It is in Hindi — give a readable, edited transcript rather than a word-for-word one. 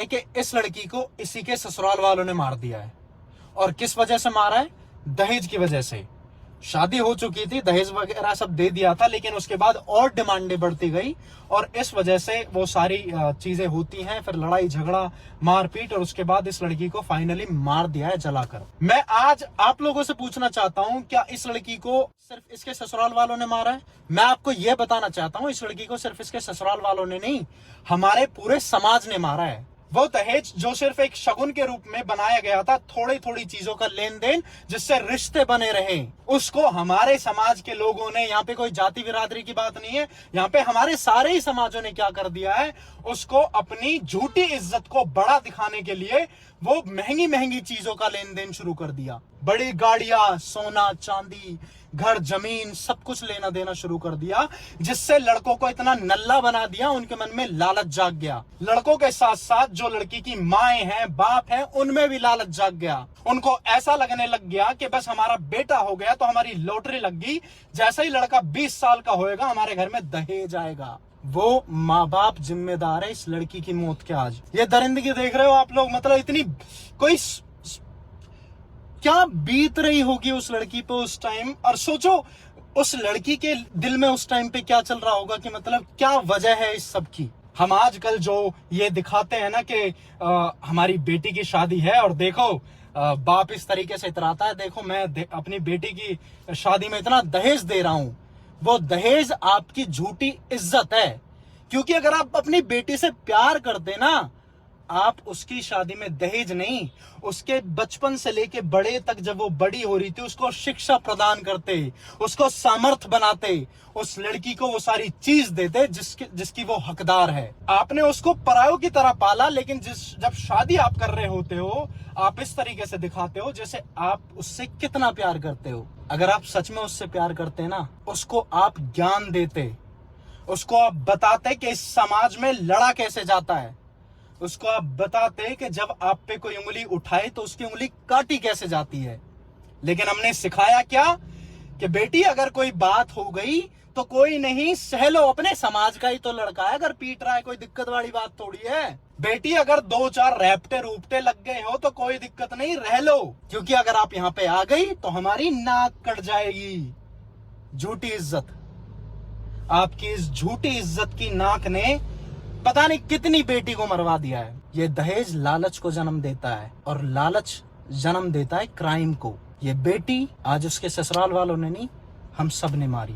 कि इस लड़की को इसी के ससुराल वालों ने मार दिया है। और किस वजह से मारा है? दहेज की वजह से। शादी हो चुकी थी, दहेज वगैरह सब दे दिया था, लेकिन उसके बाद और डिमांडें बढ़ती गई और इस वजह से वो सारी चीजें होती हैं, फिर लड़ाई झगड़ा मारपीट, और उसके बाद इस लड़की को फाइनली मार दिया है जलाकर। मैं आज आप लोगों से पूछना चाहता हूं, क्या इस लड़की को सिर्फ इसके ससुराल वालों ने मारा है? मैं आपको यह बताना चाहता हूं, इस लड़की को सिर्फ इसके ससुराल वालों ने नहीं, हमारे पूरे समाज ने मारा है। वो दहेज जो सिर्फ एक शगुन के रूप में बनाया गया था, थोड़ी थोड़ी चीजों का लेन देन जिससे रिश्ते बने रहे, उसको हमारे समाज के लोगों ने, यहाँ पे कोई जाति बिरादरी की बात नहीं है, यहाँ पे हमारे सारे ही समाजों ने क्या कर दिया है, उसको अपनी झूठी इज्जत को बड़ा दिखाने के लिए वो महंगी महंगी चीजों का लेन देन शुरू कर दिया। बड़ी गाड़ियां, सोना चांदी, घर जमीन, सब कुछ लेना देना शुरू कर दिया, जिससे लड़कों को इतना नल्ला बना दिया, उनके मन में लालच जाग गया। लड़कों के साथ साथ जो लड़की की माएं हैं, बाप हैं, उनमें भी लालच जाग गया। उनको ऐसा लगने लग गया कि बस हमारा बेटा हो गया तो हमारी लॉटरी लग गई, जैसे ही लड़का 20 साल का होएगा हमारे घर में दहेज आएगा। वो माँ बाप जिम्मेदार है इस लड़की की मौत के। आज ये दरिंदगी देख रहे हो आप लोग, मतलब इतनी कोई क्या बीत रही होगी उस लड़की पे उस टाइम। और सोचो उस लड़की के दिल में उस टाइम पे क्या चल रहा होगा, कि मतलब क्या वजह है इस सब की। हम आजकल जो ये दिखाते हैं ना कि हमारी बेटी की शादी है और देखो बाप इस तरीके से इतराता है, देखो मैं अपनी बेटी की शादी में इतना दहेज दे रहा हूं। वो दहेज आपकी झूठी इज्जत है, क्योंकि अगर आप अपनी बेटी से प्यार करते ना, आप उसकी शादी में दहेज नहीं, उसके बचपन से लेके बड़े तक जब वो बड़ी हो रही थी उसको शिक्षा प्रदान करते, उसको सामर्थ्य बनाते, उस लड़की को वो सारी चीज देते जिसकी वो हकदार है। आपने उसको परायों की तरह पाला, लेकिन जब शादी आप कर रहे होते हो, आप इस तरीके से दिखाते हो जैसे आप उससे कितना प्यार करते हो। अगर आप सच में उससे प्यार करते ना, उसको आप ज्ञान देते, उसको आप बताते कि इस समाज में लड़ा कैसे जाता है, उसको आप बताते कि जब आप पे कोई उंगली उठाए तो उसकी उंगली काटी कैसे जाती है। लेकिन हमने सिखाया क्या, कि बेटी अगर कोई बात हो गई तो कोई नहीं, सह लो, अपने समाज का ही तो लड़का है, अगर पीट रहा है कोई दिक्कत वाली बात थोड़ी है। बेटी अगर 2-4 रैपटे रूपटे लग गए हो तो कोई दिक्कत नहीं, रह लो, क्योंकि अगर आप यहाँ पे आ गई तो हमारी नाक कट जाएगी। झूठी इज्जत, आपकी इस झूठी इज्जत की नाक ने पता नहीं कितनी बेटी को मरवा दिया है। ये दहेज लालच को जन्म देता है और लालच जन्म देता है क्राइम को। ये बेटी आज उसके ससुराल वालों ने नहीं, हम सब ने मारी।